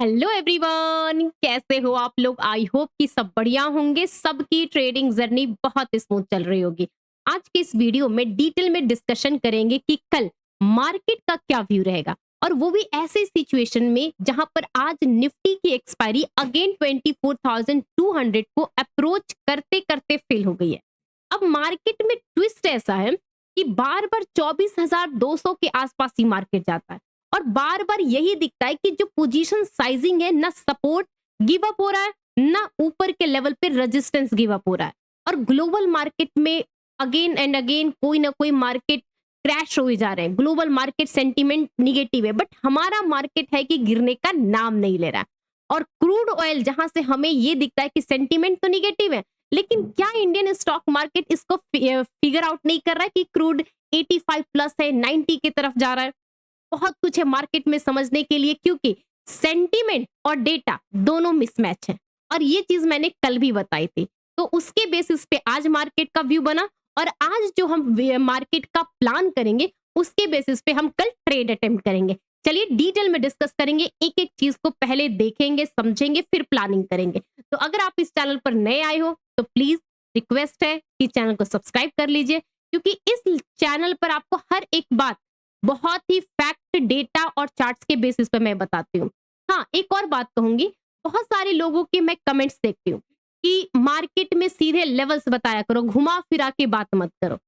Hello everyone, कैसे हो आप लोग? आई होप कि सब बढ़िया होंगे। सबकी ट्रेडिंग जर्नी बहुत स्मूथ चल रही होगी। आज के इस वीडियो में डिटेल में डिस्कशन करेंगे कि कल मार्केट का क्या व्यू रहेगा, और वो भी ऐसे सिचुएशन में जहां पर आज निफ्टी की एक्सपायरी अगेन 24,200 को अप्रोच करते करते फेल हो गई है। अब मार्केट में ट्विस्ट ऐसा है कि बार बार 24,200 के आसपास ही मार्केट जाता है, और बार बार यही दिखता है कि जो पोजीशन साइजिंग है, ना सपोर्ट गिव अप हो रहा है, ना ऊपर के लेवल पे रेजिस्टेंस गिव अप हो रहा है। और ग्लोबल मार्केट में अगेन एंड अगेन कोई ना कोई मार्केट क्रैश हो ही जा रहे हैं। ग्लोबल मार्केट सेंटीमेंट निगेटिव है, बट हमारा मार्केट है कि गिरने का नाम नहीं ले रहा है। और क्रूड ऑयल जहां से हमें ये दिखता है कि सेंटीमेंट तो निगेटिव है, लेकिन क्या इंडियन स्टॉक मार्केट इसको फिगर आउट नहीं कर रहा है कि क्रूड 85 प्लस है, 90 की तरफ जा रहा है? बहुत कुछ है मार्केट में समझने के लिए, क्योंकि सेंटीमेंट और डेटा दोनों मिसमैच है। और ये चीज मैंने कल भी बताई थी। तो उसके बेसिस पे आज मार्केट का व्यू बना, और आज जो हम मार्केट का प्लान करेंगे उसके बेसिस पे हम कल ट्रेड अटेम्प्ट करेंगे। चलिए डिटेल में डिस्कस करेंगे, एक एक चीज को पहले देखेंगे, समझेंगे, फिर प्लानिंग करेंगे। तो अगर आप इस चैनल पर नए आए हो तो प्लीज रिक्वेस्ट है कि चैनल को सब्सक्राइब कर लीजिए, क्योंकि इस चैनल पर आपको हर एक बात बहुत ही फैक्ट, डेटा और चार्ट्स के बेसिस पे मैं बताती हूँ। हाँ, एक और बात कहूंगी, बहुत सारे लोगों के मैं कमेंट्स देखती हूँ कि मार्केट में सीधे लेवल्स बताया करो, घुमा फिरा के बात मत करो।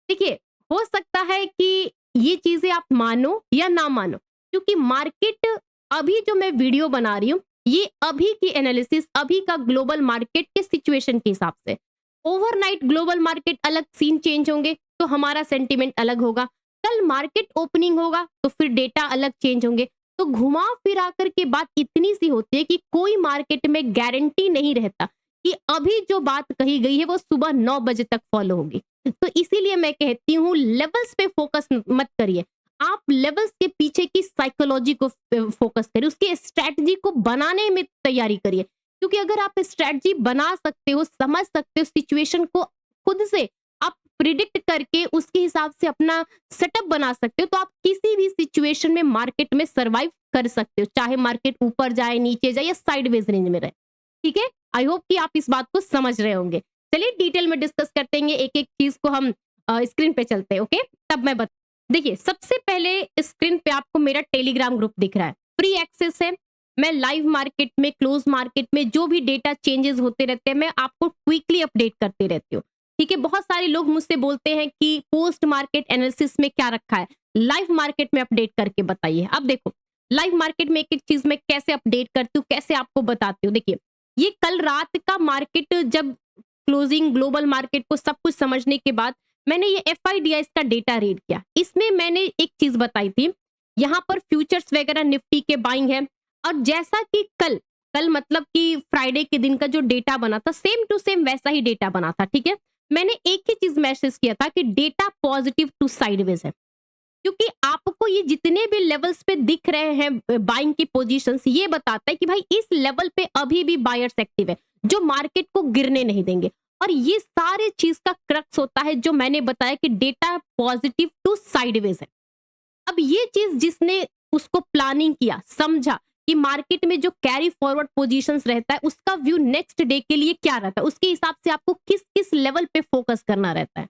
देखिए, हो सकता है कि ये चीजें आप मानो या ना मानो, क्योंकि मार्केट अभी जो मैं वीडियो बना रही हूँ ये अभी की एनालिसिस, अभी का ग्लोबल मार्केट के सिचुएशन के हिसाब से। ओवरनाइट ग्लोबल मार्केट अलग सीन चेंज होंगे तो हमारा सेंटीमेंट अलग होगा। कल मार्केट ओपनिंग होगा तो फिर डेटा अलग चेंज होंगे। तो घुमा फिरा कर के बात इतनी सी होती है कि कोई मार्केट में गारंटी नहीं रहता कि अभी जो बात कही गई है वो सुबह 9 बजे तक फॉलो होगी। तो इसीलिए मैं कहती हूँ लेवल्स पे फोकस मत करिए, आप लेवल्स के पीछे की साइकोलॉजी को फोकस करिए, उसकी स्ट्रेटजी को बनाने में तैयारी करिए। क्योंकि अगर आप स्ट्रेटजी बना सकते हो, समझ सकते हो सिचुएशन को, खुद से आप प्रिडिक्ट करके उसके हिसाब से अपना सेटअप बना सकते हो, तो आप किसी भी सिचुएशन में मार्केट में सरवाइव कर सकते हो, चाहे मार्केट ऊपर जाए, नीचे जाए या साइडवेज रेंज में रहे। ठीक है, आई होप कि आप इस बात को समझ रहे होंगे। चलिए डिटेल में डिस्कस करते हैं, एक एक चीज को हम स्क्रीन पे चलते हैं। ओके, तब मैं बता, देखिए सबसे पहले स्क्रीन पे आपको मेरा टेलीग्राम ग्रुप दिख रहा है, फ्री एक्सेस है। मैं लाइव मार्केट में, क्लोज मार्केट में जो भी डेटा चेंजेस होते रहते हैं मैं आपको क्विकली अपडेट करती रहती हूँ। ठीक है, बहुत सारे लोग मुझसे बोलते हैं कि पोस्ट मार्केट एनालिसिस में क्या रखा है, लाइव मार्केट में अपडेट करके बताइए। अब देखो, लाइव मार्केट में एक एक चीज मैं कैसे अपडेट करती हूँ, कैसे आपको बताती हूँ। देखिए, ये कल रात का मार्केट जब क्लोजिंग, ग्लोबल मार्केट को सब कुछ समझने के बाद मैंने ये एफआईडीआई का डेटा रीड किया। इसमें मैंने एक चीज बताई थी, यहाँ पर फ्यूचर्स वगैरह निफ्टी के बाइंग है। और जैसा कि कल कल मतलब कि फ्राइडे के दिन का जो डेटा बना था, सेम टू सेम वैसा ही डेटा बना था। ठीक है, मैंने एक ही चीज मैसेज किया था कि डेटा पॉजिटिव टू साइडवेज है, क्योंकि आपको ये जितने भी लेवल्स पे दिख रहे हैं बाइंग की पोजीशंस, ये बताता है कि भाई इस लेवल पे अभी भी बायर्स एक्टिव है जो मार्केट को गिरने नहीं देंगे। और ये सारे चीज का क्रक्स होता है जो मैंने बताया कि डेटा पॉजिटिव टू साइडवेज है। अब ये चीज जिसने उसको प्लानिंग किया, समझा कि मार्केट में जो कैरी फॉरवर्ड पोजीशंस रहता है उसका व्यू नेक्स्ट डे के लिए क्या रहता है, उसके हिसाब से आपको किस किस लेवल पे फोकस करना रहता है।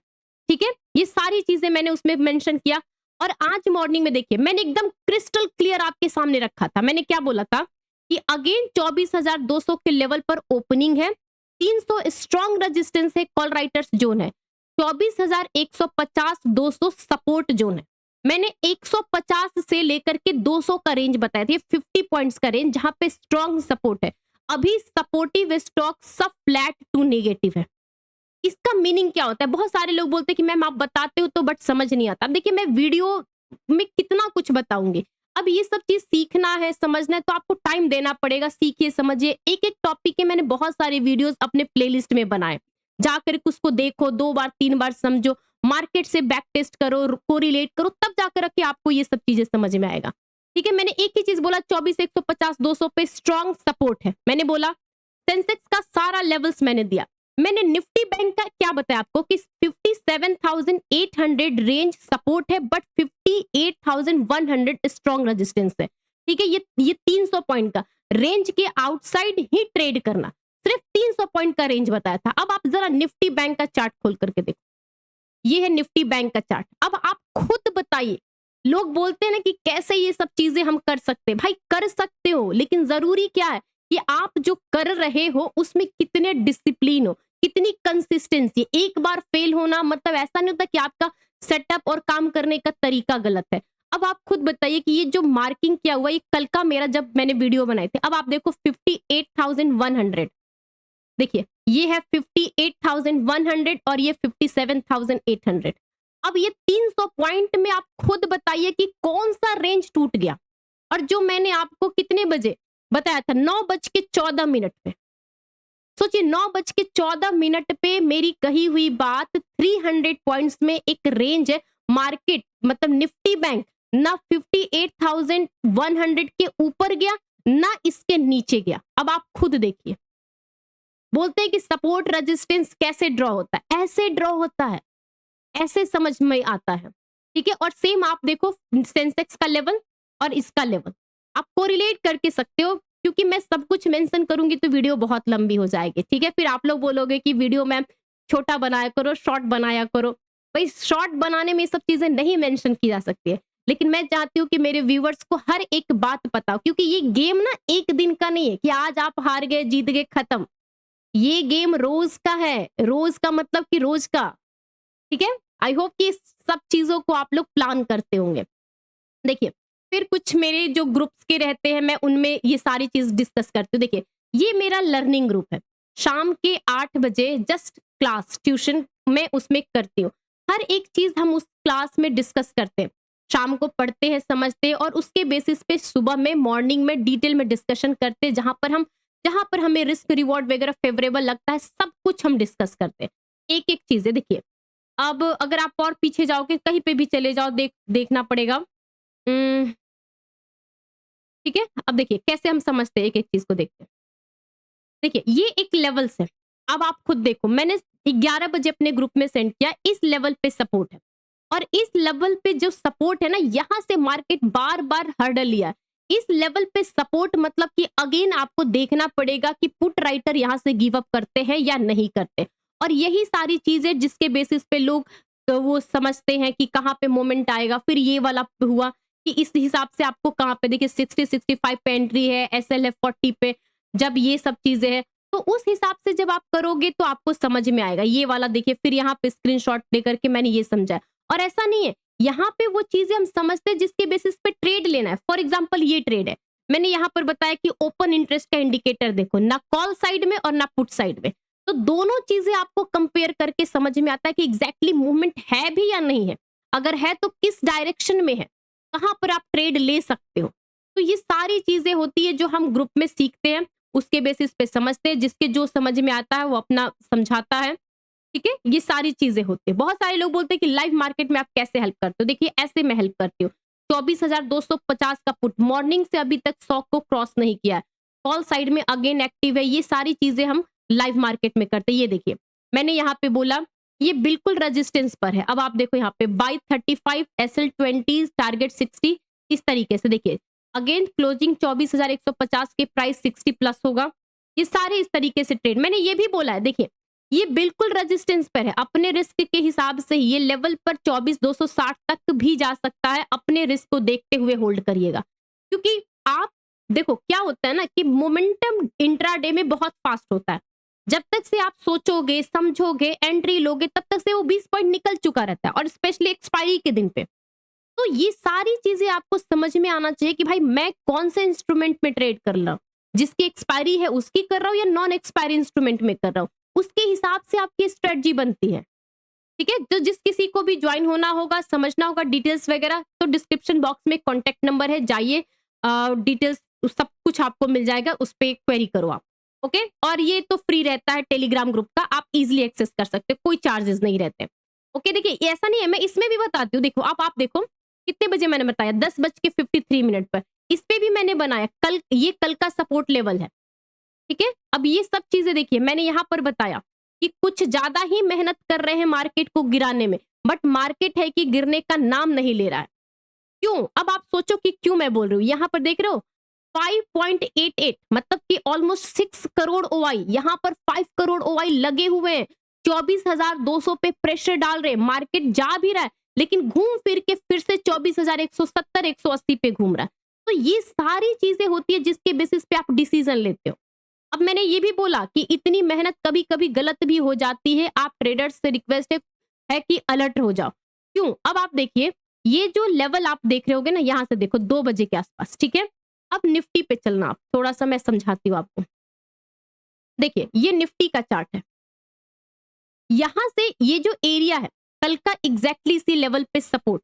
ठीक है, ये सारी चीजें मैंने उसमें मेंशन किया। और आज मॉर्निंग में देखिए, मैंने एकदम क्रिस्टल क्लियर आपके सामने रखा था। मैंने क्या बोला था कि अगेन 24,200 के लेवल पर ओपनिंग है, 300 स्ट्रॉन्ग रेजिस्टेंस है, कॉल राइटर्स जोन है, 24,150 200 सपोर्ट जोन है। मैंने 150 से लेकर के 200 का रेंज बताया था, 50 पॉइंट्स का रेंज जहां पे स्ट्रॉन्ग सपोर्ट है। अभी सपोर्टिव स्टॉक सब फ्लैट टू नेगेटिव है। इसका मीनिंग क्या होता है? बहुत सारे लोग बोलते हैं कि मैम आप बताते हो तो बट समझ नहीं आता। अब देखिए, मैं वीडियो में कितना कुछ बताऊंगी, अब ये सब चीज सीखना है, समझना है, तो आपको टाइम देना पड़ेगा। सीखिए, समझिए, एक एक टॉपिक के मैंने बहुत सारे वीडियोस अपने प्लेलिस्ट में बनाए, जाकर के उसको देखो, 2 बार 3 बार समझो, मार्केट से बैक टेस्ट करो, कोरिलेट करो, तब जाकर के आपको ये सब चीजें समझ में आएगा। ठीक है, मैंने एक ही चीज बोला, 24,150 200 पे स्ट्रॉन्ग सपोर्ट है। मैंने बोला सेंसेक्स का सारा लेवल्स मैंने दिया। मैंने निफ्टी बैंक का क्या बताया आपको कि 57,800 रेंज सपोर्ट है, बट 58,100 स्ट्रॉन्ग रेजिस्टेंस है। ठीक है, ये 300 पॉइंट का। रेंज के आउटसाइड ही ट्रेड करना। सिर्फ 300 पॉइंट का रेंज बताया था। अब आप जरा निफ्टी बैंक का चार्ट खोल करके देखो, ये है निफ्टी बैंक का चार्ट। अब आप खुद बताइए, लोग बोलते हैं ना कि कैसे ये सब चीजें हम कर सकते हैं। भाई कर सकते हो, लेकिन जरूरी क्या है कि आप जो कर रहे हो उसमें कितने डिसिप्लिन हो, कितनी कंसिस्टेंसी। एक बार फेल होना मतलब ऐसा नहीं होता कि आपका सेटअप और काम करने का तरीका गलत है। अब आप खुद बताइए कि ये जो मार्किंग किया हुआ, ये कल का मेरा जब मैंने वीडियो बनाए थे, अब आप देखो 58,100, देखिए ये है 58,100 और ये 57,800। अब ये 300 पॉइंट में आप खुद बताइए कि कौन सा रेंज टूट गया। और जो मैंने आपको कितने बजे बताया था, 9:14 पे, सोचिए 9:14 पे मेरी कही हुई बात 300 पॉइंट्स में एक रेंज है। मार्केट मतलब निफ्टी बैंक ना 58,100 के ऊपर गया ना इसके नीचे गया। अब आप खुद देखिए, बोलते हैं कि सपोर्ट रेजिस्टेंस कैसे ड्रॉ होता है, ऐसे ड्रॉ होता है, ऐसे समझ में आता है। ठीक है, और सेम आप देखो सेंसेक्स का लेवल और इसका लेवल, आप कोरिलेट करके सकते हो, क्योंकि मैं सब कुछ मेंशन करूंगी तो वीडियो बहुत लंबी हो जाएगी। ठीक है, फिर आप लोग बोलोगे कि वीडियो मैम छोटा बनाया करो, शॉर्ट बनाया करो। भाई शॉर्ट बनाने में ये सब चीजें नहीं मेंशन की जा सकती है, लेकिन मैं चाहती हूँ कि मेरे व्यूवर्स को हर एक बात पता हो, क्योंकि ये गेम ना एक दिन का नहीं है कि आज आप हार गए, जीत गए, खत्म। ये गेम रोज का है, रोज का मतलब कि रोज का। ठीक है, आई होप कि इस सब चीजों को आप लोग प्लान करते होंगे। देखिए फिर कुछ मेरे जो ग्रुप्स के रहते हैं, मैं उनमें ये सारी चीज डिस्कस करती हूँ। देखिए ये मेरा लर्निंग ग्रुप है, शाम के 8 बजे जस्ट क्लास ट्यूशन में उसमें करती हूँ। हर एक चीज हम उस क्लास में डिस्कस करते हैं, शाम को पढ़ते हैं, समझते हैं, और उसके बेसिस पे सुबह में मॉर्निंग में डिटेल में डिस्कशन करते हैं। जहां पर हमें रिस्क रिवॉर्ड वगैरह फेवरेबल लगता है, सब कुछ हम डिस्कस करते हैं। एक एक चीजें देखिए, अब अगर आप और पीछे जाओगे, कहीं पे भी चले जाओ, देखना पड़ेगा। ठीक है, अब देखिए कैसे हम समझते हैं, एक एक चीज को देखते हैं। देखिए ये एक लेवल्स है, अब आप खुद देखो, मैंने 11 बजे अपने ग्रुप में सेंड किया, इस लेवल पे सपोर्ट है, और इस लेवल पे जो सपोर्ट है ना, यहां से मार्केट बार बार हर्डल लिया। इस लेवल पे सपोर्ट मतलब कि अगेन आपको देखना पड़ेगा कि पुट राइटर यहां से गिव अप करते हैं या नहीं करते। और यही सारी चीजें जिसके बेसिस पे लोग तो वो समझते हैं कि कहाँ पे मोमेंट आएगा। फिर ये वाला हुआ कि इस हिसाब से आपको कहाँ पे, देखिए 60-65 पे एंट्री है, SL है 40 पे, जब ये सब चीजें हैं तो उस हिसाब से जब आप करोगे तो आपको समझ में आएगा। ये वाला देखिए, फिर यहाँ पे स्क्रीनशॉट लेकर के मैंने ये समझा। और ऐसा नहीं है, यहाँ पे वो चीजें हम समझते हैं जिसके बेसिस पे ट्रेड लेना है। फॉर एग्जाम्पल ये ट्रेड है, मैंने यहाँ पर बताया कि ओपन इंटरेस्ट का इंडिकेटर देखो, ना कॉल साइड में और ना पुट साइड में, तो दोनों चीजें आपको कंपेयर करके समझ में आता है कि एग्जैक्टली मूवमेंट है भी या नहीं है, अगर है तो किस डायरेक्शन में है, कहां पर आप ट्रेड ले सकते हो। तो ये सारी चीजें होती है जो हम ग्रुप में सीखते हैं, उसके बेसिस पे समझते हैं, जिसके जो समझ में आता है वो अपना समझाता है। ठीक है, ये सारी चीजें होती है। बहुत सारे लोग बोलते हैं कि लाइव मार्केट में आप कैसे हेल्प करते हो, देखिए ऐसे मैं हेल्प करती हूँ। 24,250 का पुट मॉर्निंग से अभी तक 100 को क्रॉस नहीं किया है, कॉल साइड में अगेन एक्टिव है, ये सारी चीजें हम लाइव मार्केट में करते हैं। ये देखिए मैंने यहाँ पे बोला ये बिल्कुल रेजिस्टेंस पर है। अब आप देखो यहाँ पे बाय 35, SL20, टारगेट 60, इस तरीके से देखिए अगेन क्लोजिंग 24,150 के, प्राइस 60 प्लस होगा। ये सारे इस तरीके से ट्रेड, मैंने ये भी बोला है, देखिए ये बिल्कुल रेजिस्टेंस पर है, अपने रिस्क के हिसाब से ये लेवल पर 24,260 तक भी जा सकता है, अपने रिस्क को देखते हुए होल्ड करिएगा। क्योंकि आप देखो क्या होता है ना कि मोमेंटम इंट्राडे में बहुत फास्ट होता है, जब तक से आप सोचोगे, समझोगे, एंट्री लोगे, तब तक से वो 20 पॉइंट निकल चुका रहता है, और स्पेशली एक्सपायरी के दिन पे। तो ये सारी चीजें आपको समझ में आना चाहिए कि भाई मैं कौन से इंस्ट्रूमेंट में ट्रेड कर रहा हूँ, जिसकी एक्सपायरी है उसकी कर रहा हूँ या नॉन एक्सपायरी इंस्ट्रूमेंट में कर रहा हूँ, उसके हिसाब से आपकी स्ट्रेटजी बनती है। ठीक है, तो जिस किसी को भी ज्वाइन होना होगा, समझना होगा डिटेल्स वगैरह, तो डिस्क्रिप्शन बॉक्स में कॉन्टेक्ट नंबर है, जाइए डिटेल्स सब कुछ आपको मिल जाएगा, उस पर क्वेरी करो आप। ओके, और ये तो फ्री रहता है टेलीग्राम ग्रुप का, आप इजिली एक्सेस कर सकते हो, कोई चार्जेस नहीं रहते। ओके, देखिए ऐसा नहीं है, मैं इसमें भी बताती हूँ। देखो आप देखो कितने बजे मैंने बताया, 10:53 पर, इस पे भी मैंने बनाया कल, ये कल का सपोर्ट लेवल है। ठीक है, अब ये सब चीजें देखिए मैंने यहाँ पर बताया कि कुछ ज्यादा ही मेहनत कर रहे हैं मार्केट को गिराने में, बट मार्केट है कि गिरने का नाम नहीं ले रहा है। क्यों? अब आप सोचो कि क्यों मैं बोल रही हूँ। यहाँ पर देख रहे हो 5.88 मतलब कि ऑलमोस्ट 6 करोड़ ओआई, यहाँ पर 5 करोड़ ओआई लगे हुए हैं। 24,200 पे प्रेशर डाल रहे हैं, मार्केट जा भी रहा है लेकिन घूम फिर के फिर से 24,170 180 पे घूम रहा है। तो ये सारी चीजें होती है जिसके बेसिस पे आप डिसीजन लेते हो। अब मैंने ये भी बोला कि इतनी मेहनत कभी कभी गलत भी हो जाती है। आप ट्रेडर्स से रिक्वेस्ट है कि अलर्ट हो जाओ। क्यों? अब आप देखिए, ये जो लेवल आप देख रहे होगे ना, यहां से देखो 2 बजे के आसपास, ठीक है। अब निफ्टी पे चलना, आप थोड़ा सा मैं समझाती हूँ आपको। देखिए, ये निफ्टी का चार्ट है। यहां से ये जो एरिया है, कल का एग्जैक्टली इसी लेवल पे सपोर्ट,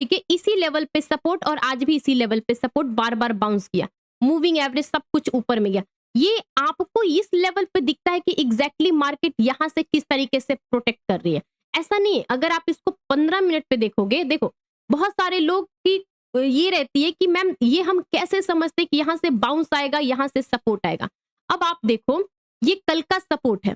ठीक है, इसी लेवल पे सपोर्ट, और आज भी इसी लेवल पे सपोर्ट बार बार बाउंस किया। मूविंग एवरेज सब कुछ ऊपर में गया। ये आपको इस लेवल पे दिखता है कि एग्जैक्टली मार्केट यहां से किस तरीके से प्रोटेक्ट कर रही है। ऐसा नहीं है। अगर आप इसको 15 मिनट पे देखोगे, देखो बहुत सारे लोग की ये रहती है कि मैम ये हम कैसे समझते कि यहां से बाउंस आएगा, यहां से सपोर्ट आएगा। अब आप देखो, ये कल का सपोर्ट है,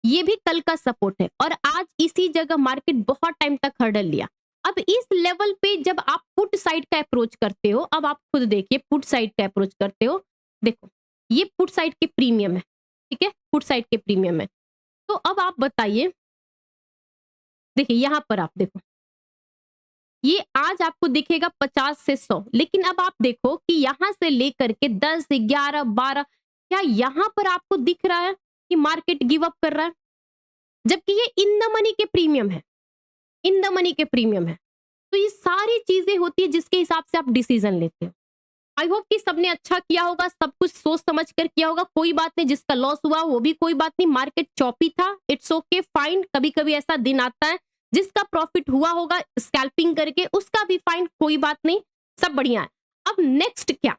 ये भी कल का सपोर्ट है, और आज इसी जगह मार्केट बहुत टाइम तक हर्डल लिया। अब इस लेवल पे जब आप पुट साइड का अप्रोच करते हो, अब आप खुद देखिए पुट साइड का अप्रोच करते हो, देखो ये पुट साइड के प्रीमियम है, ठीक है, पुट साइड के प्रीमियम है। तो अब आप बताइए, देखिए यहां पर आप देखो, ये आज आपको दिखेगा 50 से 100, लेकिन अब आप देखो कि यहां से लेकर के 10 11 12, क्या यहां पर आपको दिख रहा है कि मार्केट गिव अप कर रहा है? जबकि ये इन द मनी के प्रीमियम है, इन द मनी के प्रीमियम है। तो ये सारी चीजें होती है जिसके हिसाब से आप डिसीजन लेते हो। आई होप कि सबने अच्छा किया होगा, सब कुछ सोच समझ कर किया होगा। कोई बात नहीं, जिसका लॉस हुआ वो भी कोई बात नहीं, मार्केट चॉपी था, इट्स ओके फाइन। कभी कभी ऐसा दिन आता है, जिसका प्रॉफिट हुआ होगा स्कैल्पिंग करके उसका भी फाइन, कोई बात नहीं, सब बढ़िया है। अब नेक्स्ट क्या,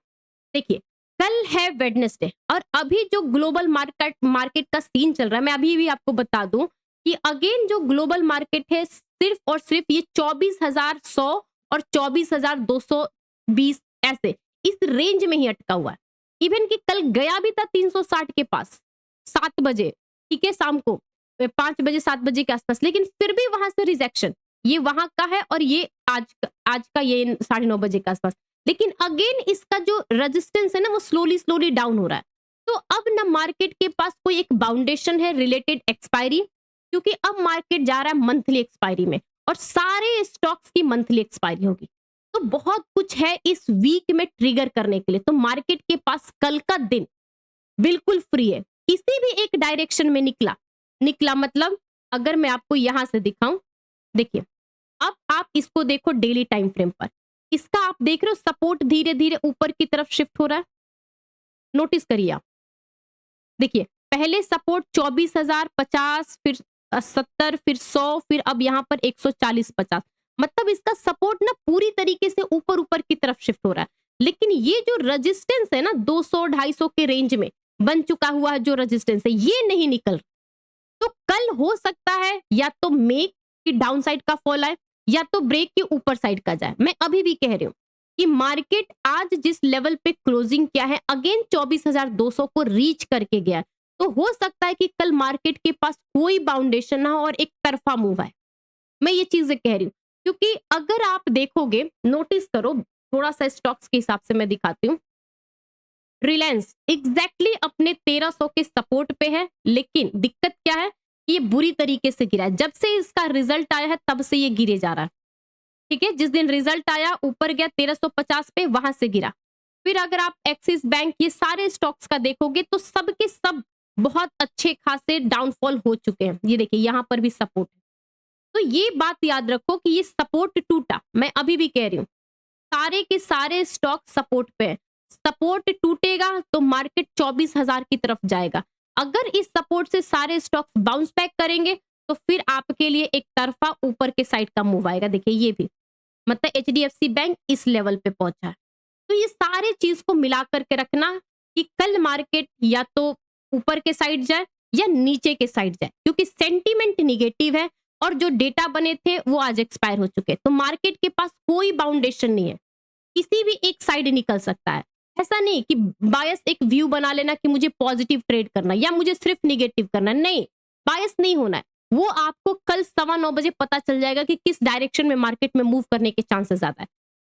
देखिए कल है वेडनेसडे, और अभी जो ग्लोबल मार्केट मार्केट का सीन चल रहा है, मैं अभी भी आपको बता दूं कि अगेन जो ग्लोबल मार्केट है सिर्फ और सिर्फ ये 24,100 और 24,220 ऐसे इस रेंज में ही अटका हुआ है। इवन कि कल गया भी था 360 के पास 7 बजे, ठीक है, शाम को 5 बजे 7 बजे के आसपास, लेकिन फिर भी वहां से रिजेक्शन, ये वहां का है, और ये आज का ये 9:30 बजे के आसपास। लेकिन अगेन इसका जो रेजिस्टेंस है ना, वो स्लोली स्लोली डाउन हो रहा है। तो अब ना मार्केट के पास कोई एक बाउंडेशन है रिलेटेड एक्सपायरी, क्योंकि अब मार्केट जा रहा है मंथली एक्सपायरी में, और सारे स्टॉक्स की मंथली एक्सपायरी होगी। तो बहुत कुछ है इस वीक में ट्रिगर करने के लिए। तो मार्केट के पास कल का दिन बिल्कुल फ्री है, किसी भी एक डायरेक्शन में निकला निकला मतलब, अगर मैं आपको यहां से दिखाऊं, देखिए अब आप इसको देखो डेली टाइम फ्रेम पर, इसका आप देख रहे हो सपोर्ट धीरे धीरे ऊपर की तरफ शिफ्ट हो रहा है। नोटिस करिए आप, देखिए पहले सपोर्ट 24,050, फिर 70, फिर 100, फिर अब यहाँ पर 140-50, मतलब इसका सपोर्ट ना पूरी तरीके से ऊपर ऊपर की तरफ शिफ्ट हो रहा है। लेकिन ये जो रेजिस्टेंस है ना 200-250 के रेंज में बन चुका हुआ है, जो रेजिस्टेंस है ये नहीं निकल। तो कल हो सकता है या तो मेक की डाउन साइड का फॉल आए, या तो ब्रेक के ऊपर साइड का जाए। मैं अभी भी कह रही हूँ कि मार्केट आज जिस लेवल पे क्लोजिंग किया है, अगेन 24,200 को रीच करके गया, तो हो सकता है कि कल मार्केट के पास कोई बाउंडेशन ना हो और एक तरफा मूव आए। मैं ये चीजें कह रही हूँ क्योंकि अगर आप देखोगे, नोटिस करो, थोड़ा सा स्टॉक्स के हिसाब से मैं दिखाती हूँ। रिलायंस एग्जैक्टली अपने 1300 के सपोर्ट पे है, लेकिन दिक्कत क्या है, ये बुरी तरीके से गिरा है। जब से इसका रिजल्ट आया है तब से ये गिरे जा रहा है, ठीक है। जिस दिन रिजल्ट आया ऊपर गया 1350 पे, वहां से गिरा। फिर अगर आप एक्सिस बैंक, ये सारे स्टॉक्स का देखोगे तो सब के सब बहुत अच्छे खासे डाउनफॉल हो चुके हैं। ये देखिए यहाँ पर भी सपोर्ट है। तो ये बात याद रखो कि ये सपोर्ट टूटा, मैं अभी भी कह रही हूँ सारे के सारे स्टॉक सपोर्ट पे है। सपोर्ट टूटेगा तो मार्केट 24,000 की तरफ जाएगा। अगर इस सपोर्ट से सारे स्टॉक्स बाउंस बैक करेंगे तो फिर आपके लिए एक तरफा ऊपर के साइड का मूव आएगा। देखिए ये भी, मतलब एचडीएफसी बैंक इस लेवल पे पहुंचा है। तो ये सारे चीज को मिला करके रखना कि कल मार्केट या तो ऊपर के साइड जाए या नीचे के साइड जाए, क्योंकि सेंटीमेंट निगेटिव है और जो डेटा बने थे वो आज एक्सपायर हो चुके हैं। तो मार्केट के पास कोई बाउंडेशन नहीं है, किसी भी एक साइड निकल सकता है। ऐसा नहीं कि बायस एक व्यू बना लेना कि मुझे पॉजिटिव ट्रेड करना या मुझे सिर्फ निगेटिव करना, नहीं, बायस नहीं होना है। वो आपको कल 9:15 बजे पता चल जाएगा कि किस डायरेक्शन में मार्केट में मूव करने के चांसेस ज्यादा है।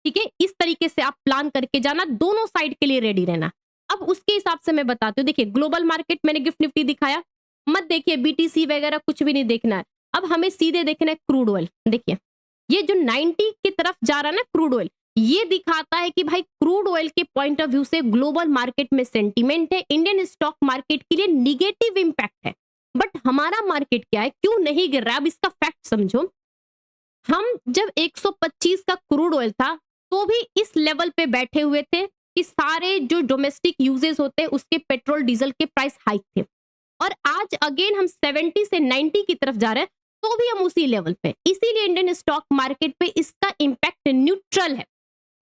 ठीक है, इस तरीके से आप प्लान करके जाना, दोनों साइड के लिए रेडी रहना। अब उसके हिसाब से मैं बताती हूँ, देखिए ग्लोबल मार्केट मैंने गिफ्ट निफ्टी दिखाया, मत देखिए बीटीसी वगैरह कुछ भी नहीं देखना है। अब हमें सीधे देखना है क्रूड ऑयल। देखिए ये जो 90 की तरफ जा रहा है ना क्रूड ऑयल, ये दिखाता है कि भाई क्रूड ऑयल के पॉइंट ऑफ व्यू से ग्लोबल मार्केट में सेंटीमेंट है, इंडियन स्टॉक मार्केट के लिए निगेटिव इंपैक्ट है। बट हमारा मार्केट क्या है, क्यों नहीं गिर रहा है, अब इसका फैक्ट समझो। हम जब 125 का क्रूड ऑयल था तो भी इस लेवल पे बैठे हुए थे कि सारे जो डोमेस्टिक यूजेस होते हैं उसके पेट्रोल डीजल के प्राइस हाइक थे, और आज अगेन हम 70 से 90 की तरफ जा रहे हैं तो भी हम उसी लेवल पे। इसीलिए इंडियन स्टॉक मार्केट पे इसका इंपैक्ट न्यूट्रल है।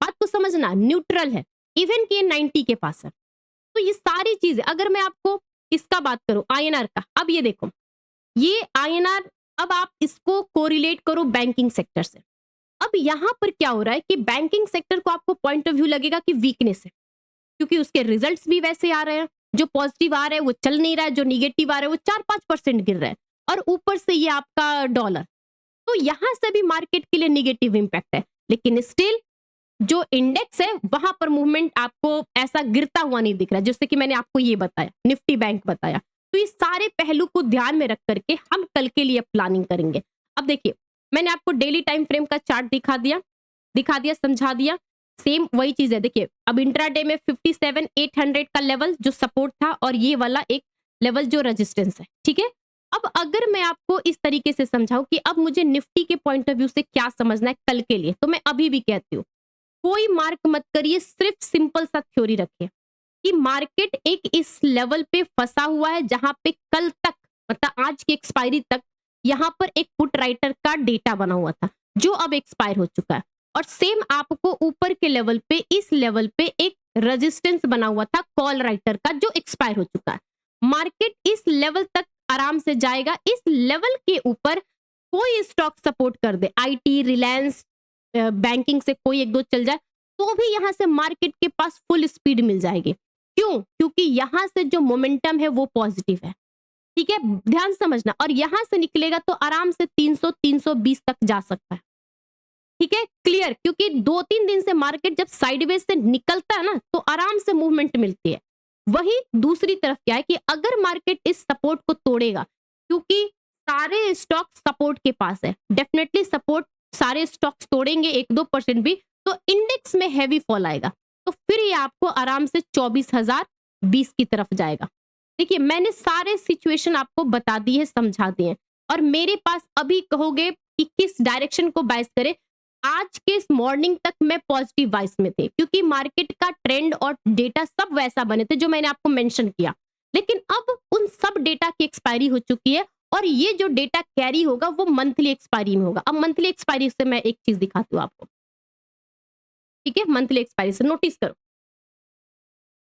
बात को समझना, न्यूट्रल है, इवन कि ये 90 के पास है। तो ये सारी चीजें, अगर मैं आपको इसका बात करूं आईएनआर का, अब ये देखो ये आईएनआर, अब आप इसको कोरिलेट करो बैंकिंग सेक्टर से। अब यहां पर क्या हो रहा है कि बैंकिंग सेक्टर को आपको पॉइंट ऑफ व्यू लगेगा कि वीकनेस है, क्योंकि उसके रिजल्ट्स भी वैसे आ रहे हैं, जो पॉजिटिव आ रहे हैं वो चल नहीं रहा है, जो निगेटिव आ रहे हैं वो 4-5% गिर रहा है, और ऊपर से ये आपका डॉलर, तो यहां से भी मार्केट के लिए निगेटिव इंपैक्ट है। लेकिन स्टिल जो इंडेक्स है वहां पर मूवमेंट आपको ऐसा गिरता हुआ नहीं दिख रहा, जैसे कि मैंने आपको ये बताया, निफ्टी बैंक बताया। तो इस सारे पहलू को ध्यान में रख करके हम कल के लिए प्लानिंग करेंगे। अब देखिए मैंने आपको डेली टाइम फ्रेम का चार्ट दिखा दिया, समझा दिया। सेम वही चीज है, देखिए अब इंट्राडे में 57,800 का लेवल जो सपोर्ट था, और ये वाला एक लेवल जो रेजिस्टेंस है, ठीक है। अब अगर मैं आपको इस तरीके से समझाऊं कि अब मुझे निफ्टी के पॉइंट ऑफ व्यू से क्या समझना है कल के लिए, तो मैं अभी भी कहती हूँ कोई मार्क मत करिए, सिर्फ सिंपल सा थ्योरी रखिए कि मार्केट एक इस लेवल पे फंसा हुआ है जहां पे कल तक, मतलब आज की एक्सपायरी तक, यहां पर एक पुट राइटर का डेटा बना हुआ था जो अब एक्सपायर हो चुका है, और सेम आपको ऊपर के लेवल पे, इस लेवल पे एक रेजिस्टेंस बना हुआ था कॉल राइटर का जो एक्सपायर हो चुका है। मार्केट इस लेवल तक आराम से जाएगा, इस लेवल के ऊपर कोई स्टॉक सपोर्ट कर दे, आईटी, रिलायंस, बैंकिंग से कोई एक दो चल जाए, तो भी यहां से मार्केट के पास फुल स्पीड मिल जाएगी। क्यों? क्योंकि यहां से जो मोमेंटम है वो पॉजिटिव है, ठीक है, ध्यान समझना। और यहां से निकलेगा तो आराम से 300 320 तक जा सकता है, ठीक है, क्लियर। क्योंकि 2-3 दिन से मार्केट जब साइडवेज से निकलता है ना तो आराम से मूवमेंट मिलती है। वही दूसरी तरफ क्या है कि अगर मार्केट इस सपोर्ट को तोड़ेगा, क्योंकि सारे स्टॉक सपोर्ट के पास है, डेफिनेटली सपोर्ट सारे स्टॉक्स तोड़ेंगे 1-2% भी, तो इंडेक्स में हैवी फॉल आएगा, तो फिर ये आपको आराम से 24,020 की तरफ जाएगा। देखिए मैंने सारे सिचुएशन आपको बता दी है, समझा दिए हैं, और मेरे पास अभी कहोगे कि किस डायरेक्शन को बायस करे, आज के इस मॉर्निंग तक मैं पॉजिटिव वाइस में थे, क्योंकि मार्केट का ट्रेंड और डेटा सब वैसा बने थे जो मैंने आपको मेंशन किया। लेकिन अब उन सब डेटा की एक्सपायरी हो चुकी है, और ये जो डेटा कैरी होगा वो मंथली एक्सपायरी में होगा। अब मंथली एक्सपायरी से मैं एक चीज दिखाती हूँ आपको, ठीक है, मंथली एक्सपायरी से नोटिस करो,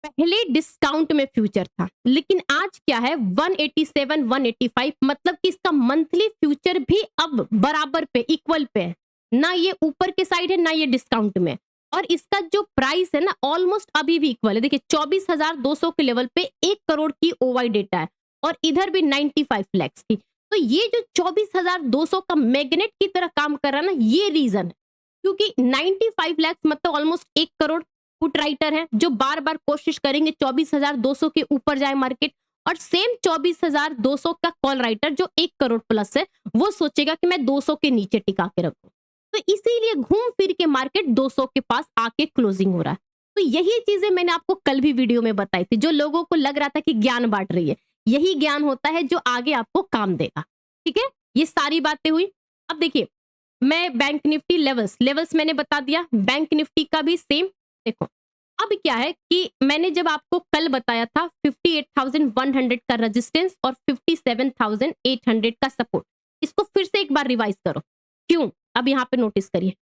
पहले डिस्काउंट में फ्यूचर था, लेकिन आज क्या है 187 185, मतलब कि इसका मंथली फ्यूचर भी अब बराबर पे, इक्वल पे है, ना ये ऊपर के साइड है ना ये डिस्काउंट में, और इसका जो प्राइस है ना ऑलमोस्ट अभी भी इक्वल है। देखिए 24,200 के लेवल पे 1 करोड़ की ओवाई डेटा है, और इधर भी 95 लैक्स की। तो ये जो 24,200 का मैग्नेट की तरह काम कर रहा है ना, ये रीजन है, क्योंकि 95 लैक्स मतलब ऑलमोस्ट 1 करोड़ पुट राइटर है जो बार बार कोशिश करेंगे 24,200 के ऊपर जाए मार्केट, और सेम 24,200 का कॉल राइटर जो 1 करोड़ प्लस है वो सोचेगा कि मैं 200 के नीचे टिका के रखूं। तो इसीलिए घूम फिर के मार्केट 200 के पास आके क्लोजिंग हो रहा है। तो यही चीजें मैंने आपको कल भी वीडियो में बताई थी, जो लोगों को लग रहा था कि ज्ञान बांट रही है, यही ज्ञान होता है जो आगे आपको काम देगा, ठीक है। ये सारी बातें हुई। अब देखिए मैं बैंक निफ्टी लेवल्स मैंने बता दिया, बैंक निफ्टी का भी सेम। देखो अब क्या है कि मैंने जब आपको कल बताया था 58,100 का रेजिस्टेंस और 57,800 का सपोर्ट, इसको फिर से एक बार रिवाइज करो। क्यों? अब यहाँ पे नोटिस करिए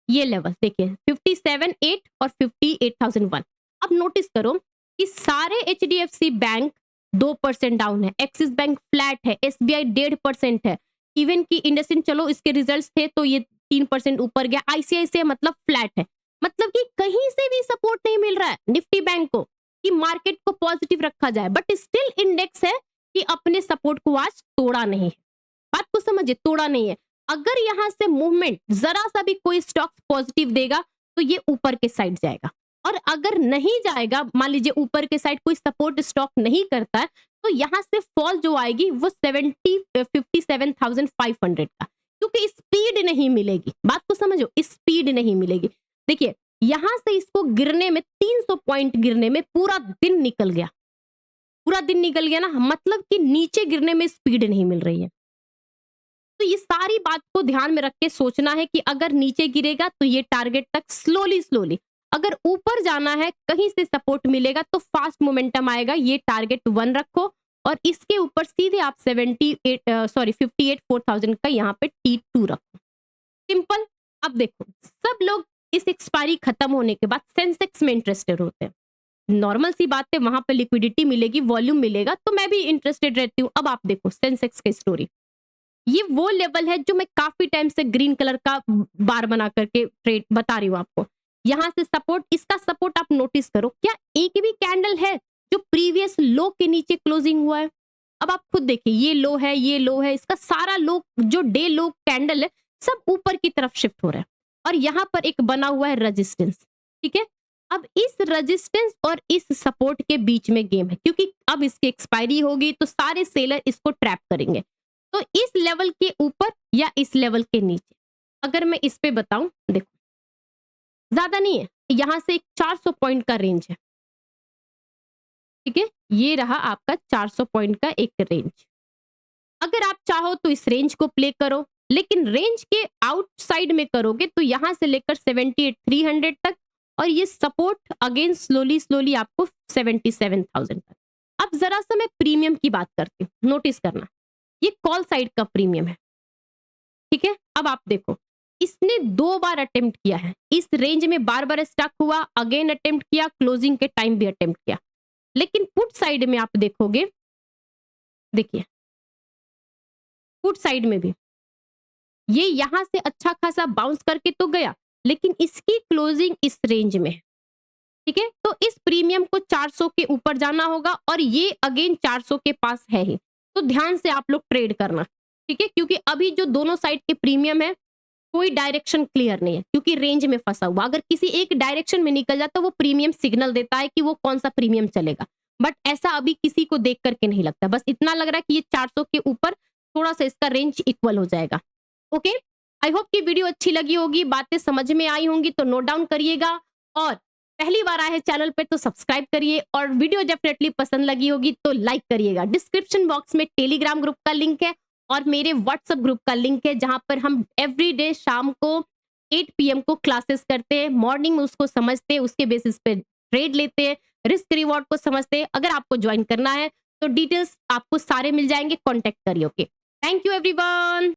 ये लेवल देखिए 57,800 और 58,001। अब नोटिस करो कि सारे एचडीएफसी बैंक 2% डाउन है, एक्सिस बैंक फ्लैट है, एसबीआई 1.5% है, इवन की इंडसइंड, चलो इसके रिजल्ट्स थे तो ये 3% ऊपर गया, आईसीआईसीआई मतलब फ्लैट है। मतलब कि कहीं से भी सपोर्ट नहीं मिल रहा है निफ्टी बैंक को कि मार्केट को पॉजिटिव रखा जाए, बट स्टिल इंडेक्स है कि अपने सपोर्ट को आज तोड़ा नहीं है। बात को समझिए, तोड़ा नहीं है। अगर यहाँ से मूवमेंट जरा सा भी कोई स्टॉक पॉजिटिव देगा तो ये ऊपर के साइड जाएगा, और अगर नहीं जाएगा, मान लीजिए ऊपर के साइड कोई सपोर्ट स्टॉक नहीं करता है, तो यहाँ से फॉल जो आएगी वो 57,500 का, क्योंकि स्पीड नहीं मिलेगी। बात को समझो, स्पीड नहीं मिलेगी। देखिए यहां से इसको गिरने में 300 पॉइंट गिरने में पूरा दिन निकल गया, पूरा दिन निकल गया ना, मतलब कि नीचे गिरने में स्पीड नहीं मिल रही है। तो ये सारी बात को ध्यान में रख के सोचना है कि अगर नीचे गिरेगा तो ये टारगेट तक स्लोली स्लोली, अगर ऊपर जाना है कहीं से सपोर्ट मिलेगा तो फास्ट मोमेंटम आएगा, ये टारगेट 1 रखो, और इसके ऊपर सीधे आप 58,4,000 का यहाँ पे T2 रखो। सिंपल। अब देखो सब लोग इस एक्सपायरी खत्म होने के बाद सेंसेक्स में इंटरेस्टेड होते हैं, नॉर्मल सी बात है, वहां पे लिक्विडिटी मिलेगी, वॉल्यूम मिलेगा, तो मैं भी इंटरेस्टेड रहती हूँ। अब आप देखो सेंसेक्स की स्टोरी, ये वो लेवल है जो मैं काफी टाइम से ग्रीन कलर का बार बना करके ट्रेड बता रही हूँ आपको। यहां से सपोर्ट, इसका सपोर्ट आप नोटिस करो, क्या एक भी कैंडल है जो प्रीवियस लो के नीचे क्लोजिंग हुआ है? अब आप खुद देखिए, ये लो है, ये लो है, इसका सारा लो जो डे लो कैंडल है सब ऊपर की तरफ शिफ्ट हो रहा है, और यहाँ पर एक बना हुआ है रेजिस्टेंस। ठीक है, अब इस रेजिस्टेंस और इस सपोर्ट के बीच में गेम है, क्योंकि अब इसकी एक्सपायरी होगी तो सारे सेलर इसको ट्रैप करेंगे। तो इस लेवल के ऊपर या इस लेवल के नीचे, अगर मैं इस पे बताऊं, देखो ज्यादा नहीं है, यहां से एक 400 पॉइंट का रेंज है। ठीक है, ये रहा आपका 400 पॉइंट का एक रेंज। अगर आप चाहो तो इस रेंज को प्ले करो, लेकिन रेंज के आउटसाइड में करोगे तो यहां से लेकर 78,300 तक, और ये सपोर्ट अगेन स्लोली स्लोली आपको 77,000 तक। अब जरा सा मैं प्रीमियम की बात करती हूँ, नोटिस करना, ये कॉल साइड का प्रीमियम है। ठीक है, अब आप देखो इसने 2 बार अटेम्प्ट किया है, इस रेंज में बार बार स्टक हुआ, अगेन अटेम्प्ट किया, क्लोजिंग के टाइम भी अटेम्प्ट किया। लेकिन पुट साइड में आप देखोगे, देखिए पुट साइड में भी ये यहां से अच्छा खासा बाउंस करके तो गया, लेकिन इसकी क्लोजिंग इस रेंज में है। ठीक है, तो इस प्रीमियम को 400 के ऊपर जाना होगा, और ये अगेन 400 के पास है ही, तो ध्यान से आप लोग ट्रेड करना। ठीक है, क्योंकि अभी जो दोनों साइड के प्रीमियम है कोई डायरेक्शन क्लियर नहीं है, क्योंकि रेंज में फंसा हुआ, अगर किसी एक डायरेक्शन में निकल जाता तो वो प्रीमियम सिग्नल देता है कि वो कौन सा प्रीमियम चलेगा, बट ऐसा अभी किसी को देख करके नहीं लगता। बस इतना लग रहा है कि ये 400 के ऊपर थोड़ा सा इसका रेंज इक्वल हो जाएगा। ओके, आई होप कि वीडियो अच्छी लगी होगी, बातें समझ में आई होंगी, तो नोट डाउन करिएगा, और पहली बार आए हैं चैनल पे तो सब्सक्राइब करिए, और वीडियो डेफिनेटली पसंद लगी होगी तो लाइक करिएगा। डिस्क्रिप्शन बॉक्स में टेलीग्राम ग्रुप का लिंक है और मेरे व्हाट्सएप ग्रुप का लिंक है, जहां पर हम एवरीडे शाम को 8 PM को क्लासेस करते हैं, मॉर्निंग में उसको समझते हैं, उसके बेसिस पे ट्रेड लेते हैं, रिस्क रिवॉर्ड को समझते हैं। अगर आपको ज्वाइन करना है तो डिटेल्स आपको सारे मिल जाएंगे, कॉन्टेक्ट करिए। Okay, thank you everyone.